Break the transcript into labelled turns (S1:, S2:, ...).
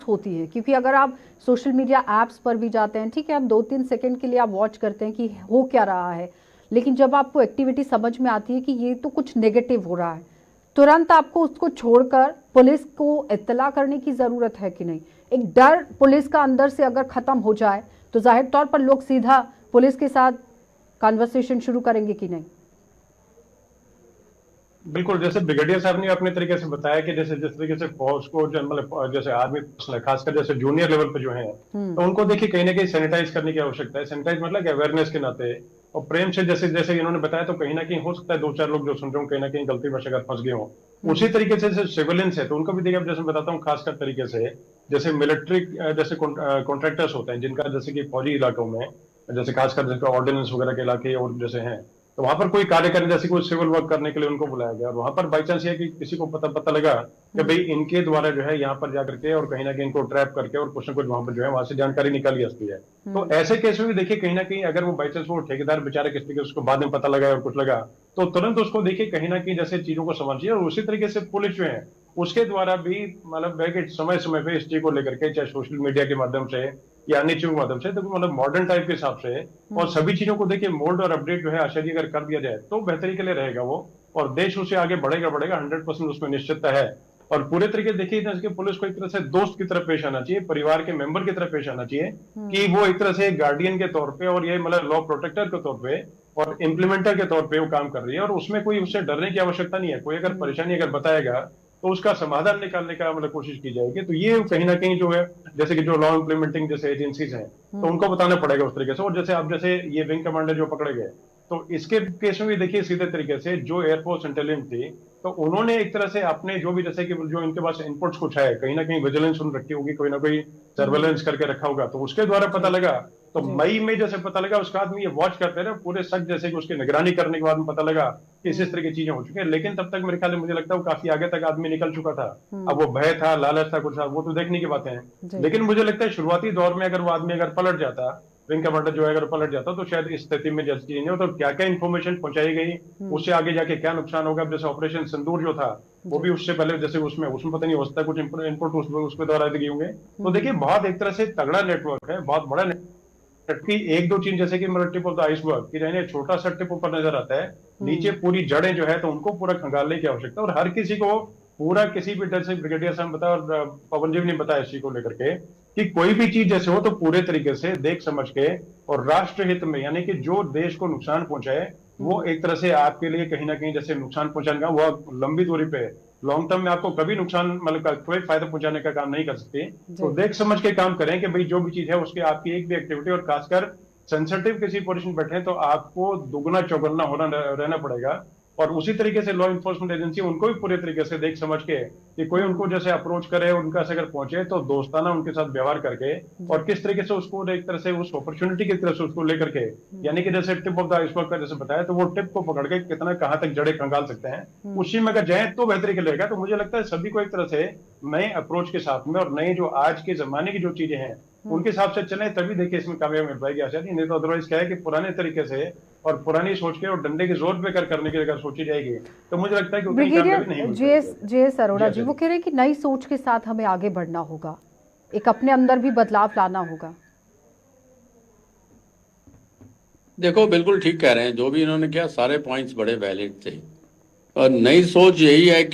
S1: सख्त होती है, क्योंकि अगर आप सोशल मीडिया ऐप्स पर भी जाते हैं, ठीक है, आप 2-3 सेकंड के लिए आप वॉच करते हैं कि हो क्या रहा है, लेकिन जब आपको एक्टिविटी समझ में आती है कि ये तो कुछ नेगेटिव हो रहा है, तुरंत आपको उसको छोड़कर पुलिस को इत्तला करने की ज़रूरत है कि नहीं। एक डर पुलिस का अंदर से अगर ख़त्म हो जाए तो जाहिर तौर पर लोग सीधा पुलिस के साथ कन्वर्सेशन शुरू करेंगे कि नहीं।
S2: बिल्कुल, जैसे ब्रिगेडियर साहब ने अपने तरीके से बताया कि जैसे जिस तरीके से फौज को मतलब जैसे आर्मी खासकर जैसे जूनियर लेवल पे जो है, तो उनको देखिए कहीं ना कहीं सैनिटाइज करने की आवश्यकता है। सैनिटाइज मतलब अवेयरनेस के नाते और प्रेम से, जैसे जैसे इन्होंने बताया, तो कहीं ना कहीं हो सकता है 2-4 लोग जो सुन रहे हो कहीं ना कहीं गलती वश अगर फंस गए हो। उसी तरीके से जैसे सिविलियंस है तो उनको भी देखिए, अब जैसे बताता हूँ खासकर तरीके से, जैसे मिलिट्री जैसे कॉन्ट्रैक्टर्स होते हैं जिनका जैसे कि फौजी इलाकों में, जैसे खासकर जिनका ऑर्डिनेंस वगैरह के इलाके और जैसे हैं, तो वहां पर कोई कार्य करने, जैसे कोई सिविल वर्क करने के लिए उनको बुलाया गया, और वहां पर बाई चांस ये कि किसी को पता लगा कि भाई इनके द्वारा जो है यहाँ पर जाकर के और कहीं ना कहीं इनको ट्रैप करके और कुछ ना कुछ वहां पर जो है वहां से जानकारी निकाली जाती है। तो ऐसे केस में भी देखिए कहीं ना कहीं अगर वो बाई चांस वो ठेकेदार बेचारे किस तरीके से उसको बाद में पता लगा और कुछ लगा, तो तुरंत उसको देखिए कहीं ना कहीं जैसे चीजों को समझिए, और उसी तरीके से पुलिस जो है उसके द्वारा भी मतलब है कि समय समय पे इस चीज को लेकर के, चाहे सोशल मीडिया के माध्यम से या अन्य चीजों के माध्यम से, तो मतलब मॉडर्न टाइप के हिसाब से और सभी चीजों को देखिए मोल्ड और अपडेट जो है आचार्य अगर कर दिया जाए तो बेहतरी के लिए रहेगा वो, और देश उससे आगे बढ़ेगा बढ़ेगा 100% उसमें निश्चितता है। और पूरे तरीके से देखिए कि पुलिस को एक तरह से दोस्त की तरफ पेश आना चाहिए, परिवार के मेंबर की तरफ पेश आना चाहिए, कि वो एक तरह से गार्डियन के तौर पे और ये मतलब लॉ प्रोटेक्टर के तौर पे और इम्प्लीमेंटर के तौर पे वो काम कर रही है, और उसमें कोई उससे डरने की आवश्यकता नहीं है। कोई अगर परेशानी अगर बताएगा तो उसका समाधान निकालने का मतलब कोशिश की जाएगी। तो ये कहीं ना कहीं जो है, जैसे कि जो लॉ इम्प्लीमेंटिंग जैसे एजेंसीज हैं, तो उनको बताना पड़ेगा उस तरीके से। और जैसे आप जैसे ये विंग कमांडर जो पकड़े गए, तो इसके केस में भी देखिए सीधे तरीके से जो एयरफोर्स इंटेलिजेंस थी, तो उन्होंने एक तरह से अपने जो भी जैसे कि जो इनके पास इनपुट्स कुछ है, कहीं ना कहीं विजिलेंस सुन रखी होगी, कोई ना कोई सर्वेलेंस करके रखा होगा, तो उसके द्वारा पता लगा। तो मई में जैसे पता लगा, उसके बाद में ये वॉच करते रहे पूरे सख्त, जैसे कि उसकी निगरानी करने के बाद में पता लगा कि इस तरह की चीजें हो चुकी है। लेकिन तब तक मेरे ख्याल में मुझे लगता है वो काफी आगे तक आदमी निकल चुका था। अब वो भय था, लालच था, कुछ था, वो तो देखने की बातें हैं। लेकिन मुझे लगता है शुरुआती दौर में अगर वो आदमी अगर पलट जाता, विंग कमांडर जो है अगर पलट जाता, तो शायद इस स्थिति में जैसे चीजें नहीं, तो क्या क्या इन्फॉर्मेशन पहुंचाई गई, उससे आगे जाके क्या नुकसान होगा। जैसे ऑपरेशन सिंदूर जो था, वो भी उससे पहले जैसे उसमें उसमें पता नहीं हो सकता कुछ इनपुट उसके द्वारा दिए होंगे। तो देखिए बहुत एक तरह से तगड़ा नेटवर्क है, बहुत बड़ा की एक दो चीज जैसे कि मतलब टिप ऑफ द आइसबर्ग की रहने, छोटा सा टिप ऊपर नजर आता है, नीचे पूरी जड़ें जो है, तो उनको पूरा खंगालने की आवश्यकता। और हर किसी को पूरा किसी भी डर से, ब्रिगेडियर साहब बताया और पवन जी ने बताया इसी को लेकर के, कि कोई भी चीज जैसे हो तो पूरे तरीके से देख समझ के और राष्ट्र हित में, यानी कि जो देश को नुकसान पहुंचाए वो एक तरह से आपके लिए कहीं ना कहीं जैसे नुकसान पहुंचाने का वो लंबी दूरी पे, लॉन्ग टर्म में आपको कभी नुकसान मतलब कोई फायदा पहुंचाने का काम नहीं कर सकती। तो देख समझ के काम करें कि भाई जो भी चीज है उसके आपकी एक भी एक्टिविटी, और खासकर सेंसिटिव किसी पोजीशन बैठे तो आपको दुगना चौगुना होना रहना पड़ेगा। और उसी तरीके से लॉ इन्फोर्समेंट एजेंसी उनको भी पूरे तरीके से देख समझ के कि कोई उनको जैसे अप्रोच करे, उनका से अगर पहुंचे तो दोस्ताना उनके साथ व्यवहार करके, और किस तरीके से उसको एक तरह से उस अपॉर्चुनिटी की तरह से उसको लेकर के, यानी कि जैसे टिप ऑफ द आइसबर्ग का जैसे बताया, तो वो टिप को पकड़ के कितना कहां तक जड़े खंगाल सकते हैं, उसी में अगर जाए तो बेहतरी के लेगा। तो मुझे लगता है सभी को एक तरह से नए अप्रोच के साथ में और नए जो आज के जमाने की जो चीजें हैं उनके हिसाब से चले, तभी देखिए इसमें कामयाबी मिल पाएगी आचार्य। नहीं तो अदरवाइज क्या है कि पुराने तरीके से और पुरानी सोच के और डंडे के जोर पे करने की अगर सोची जाएगी, तो मुझे लगता है कि उतनी कामयाबी नहीं
S1: ब्रिगेडियर
S2: मिल
S1: जे.एस. अरोड़ा जी,
S2: पाएगी।
S1: वो कह रहे हैं कि नई सोच के साथ हमें आगे बढ़ना होगा, एक अपने अंदर भी बदलाव लाना होगा।
S3: देखो, बिल्कुल ठीक कह रहे हैं, जो भी इन्होंने किया सारे पॉइंट्स बड़े वैलिड थे। और नई सोच यही है कि